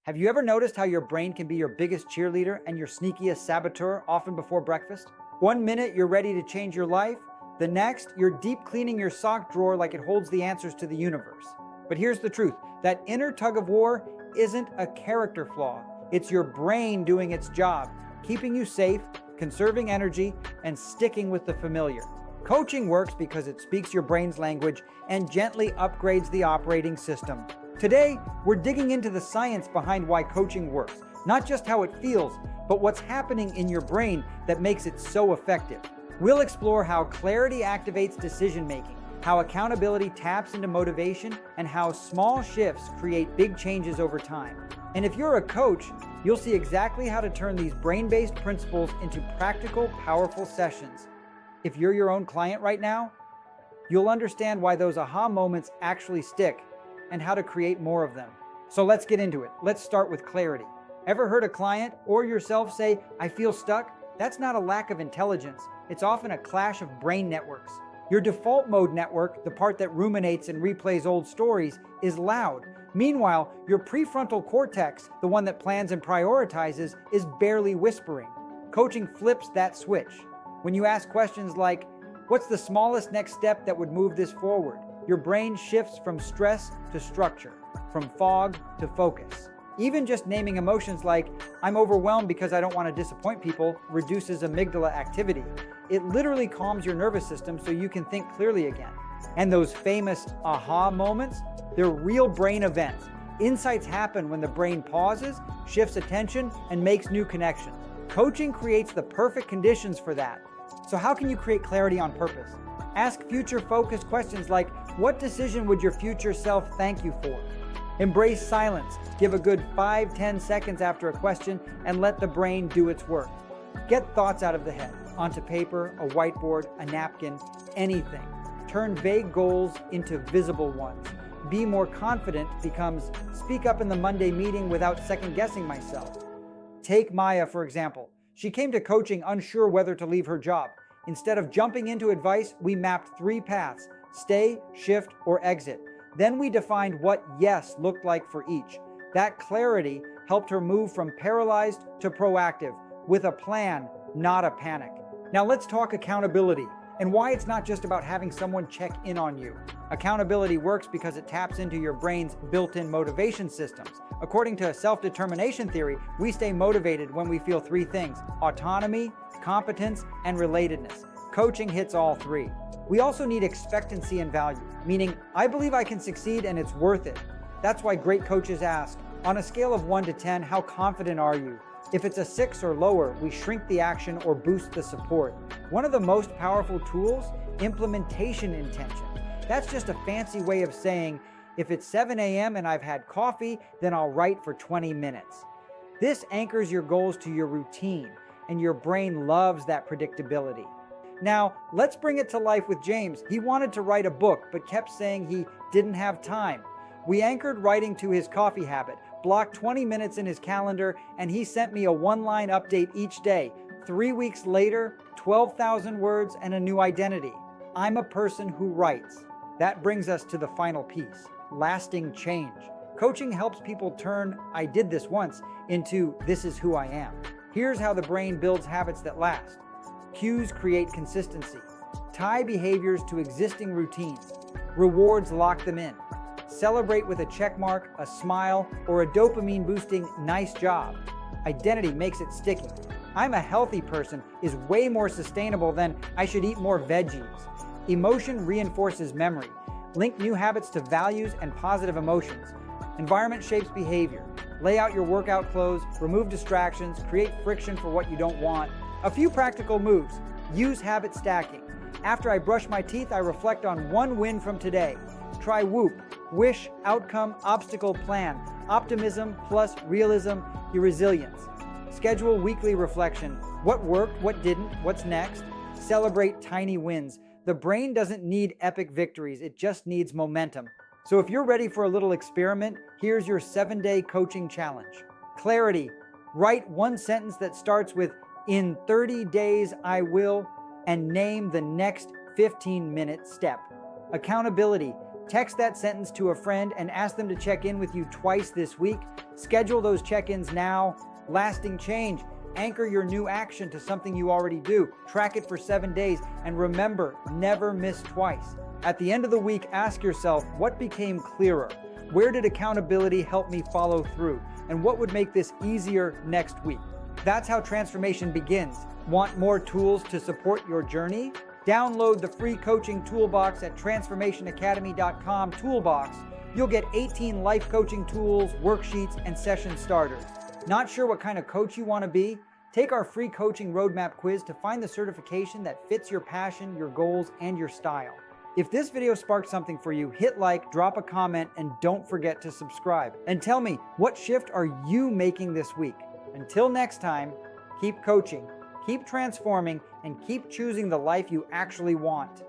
Have you ever noticed how your brain can be your biggest cheerleader and your sneakiest saboteur often before breakfast? One minute you're ready to change your life, the next you're deep cleaning your sock drawer like it holds the answers to the universe. But here's the truth, that inner tug of war isn't a character flaw. It's your brain doing its job, keeping you safe, conserving energy, and sticking with the familiar. Coaching works because it speaks your brain's language and gently upgrades the operating system. Today, we're digging into the science behind why coaching works, not just how it feels, but what's happening in your brain that makes it so effective. We'll explore how clarity activates decision-making, how accountability taps into motivation, and how small shifts create big changes over time. And if you're a coach, you'll see exactly how to turn these brain-based principles into practical, powerful sessions. If you're your own client right now, you'll understand why those aha moments actually stick and how to create more of them. So let's get into it. Let's start with clarity. Ever heard a client or yourself say, "I feel stuck"? That's not a lack of intelligence. It's often a clash of brain networks. Your default mode network, the part that ruminates and replays old stories, is loud. Meanwhile, your prefrontal cortex, the one that plans and prioritizes, is barely whispering. Coaching flips that switch. When you ask questions like, "What's the smallest next step that would move this forward?" your brain shifts from stress to structure, from fog to focus. Even just naming emotions like, "I'm overwhelmed because I don't want to disappoint people," reduces amygdala activity. It literally calms your nervous system so you can think clearly again. And those famous aha moments, they're real brain events. Insights happen when the brain pauses, shifts attention, and makes new connections. Coaching creates the perfect conditions for that. So how can you create clarity on purpose? Ask future-focused questions like, what decision would your future self thank you for? Embrace silence. Give a good 5-10 seconds after a question and let the brain do its work. Get thoughts out of the head, onto paper, a whiteboard, a napkin, anything. Turn vague goals into visible ones. Be more confident becomes speak up in the Monday meeting without second-guessing myself. Take Maya, for example. She came to coaching unsure whether to leave her job. Instead of jumping into advice, we mapped 3 paths: stay, shift, or exit. Then we defined what yes looked like for each. That clarity helped her move from paralyzed to proactive, with a plan, not a panic. Now let's talk accountability, and why it's not just about having someone check in on you. Accountability works because it taps into your brain's built-in motivation systems. According to self-determination theory, we stay motivated when we feel 3 things: autonomy, competence, and relatedness. Coaching hits all 3. We also need expectancy and value, meaning I believe I can succeed and it's worth it. That's why great coaches ask, on a scale of 1 to 10, how confident are you? If it's a 6 or lower, we shrink the action or boost the support. One of the most powerful tools, implementation intention. That's just a fancy way of saying, if it's 7 a.m. and I've had coffee, then I'll write for 20 minutes. This anchors your goals to your routine, and your brain loves that predictability. Now, let's bring it to life with James. He wanted to write a book, but kept saying he didn't have time. We anchored writing to his coffee habit, blocked 20 minutes in his calendar, and he sent me a 1-line update each day. 3 weeks later, 12,000 words and a new identity. I'm a person who writes. That brings us to the final piece, lasting change. Coaching helps people turn "I did this once" into "this is who I am." Here's how the brain builds habits that last. Cues create consistency. Tie behaviors to existing routines. Rewards lock them in. Celebrate with a check mark, a smile, or a dopamine-boosting "nice job." Identity makes it sticky. "I'm a healthy person" is way more sustainable than "I should eat more veggies." Emotion reinforces memory. Link new habits to values and positive emotions. Environment shapes behavior. Lay out your workout clothes, remove distractions, create friction for what you don't want. A few practical moves. Use habit stacking. After I brush my teeth, I reflect on 1 win from today. Try WHOOP, wish, outcome, obstacle, plan. Optimism plus realism, your resilience. Schedule weekly reflection. What worked, what didn't, what's next? Celebrate tiny wins. The brain doesn't need epic victories, it just needs momentum. So if you're ready for a little experiment, here's your 7-day coaching challenge. Clarity. Write 1 sentence that starts with "in 30 days I will," and name the next 15-minute step. Accountability. Text that sentence to a friend and ask them to check in with you twice this week. Schedule those check-ins now. Lasting change. Anchor your new action to something you already do. Track it for 7 days. And remember, never miss twice. At the end of the week, ask yourself, what became clearer? Where did accountability help me follow through? And what would make this easier next week? That's how transformation begins. Want more tools to support your journey? Download the free coaching toolbox at transformationacademy.com toolbox. You'll get 18 life coaching tools, worksheets, and session starters. Not sure what kind of coach you want to be? Take our free coaching roadmap quiz to find the certification that fits your passion, your goals, and your style. If this video sparked something for you, hit like, drop a comment, and don't forget to subscribe. And tell me, what shift are you making this week? Until next time, keep coaching, keep transforming, and keep choosing the life you actually want.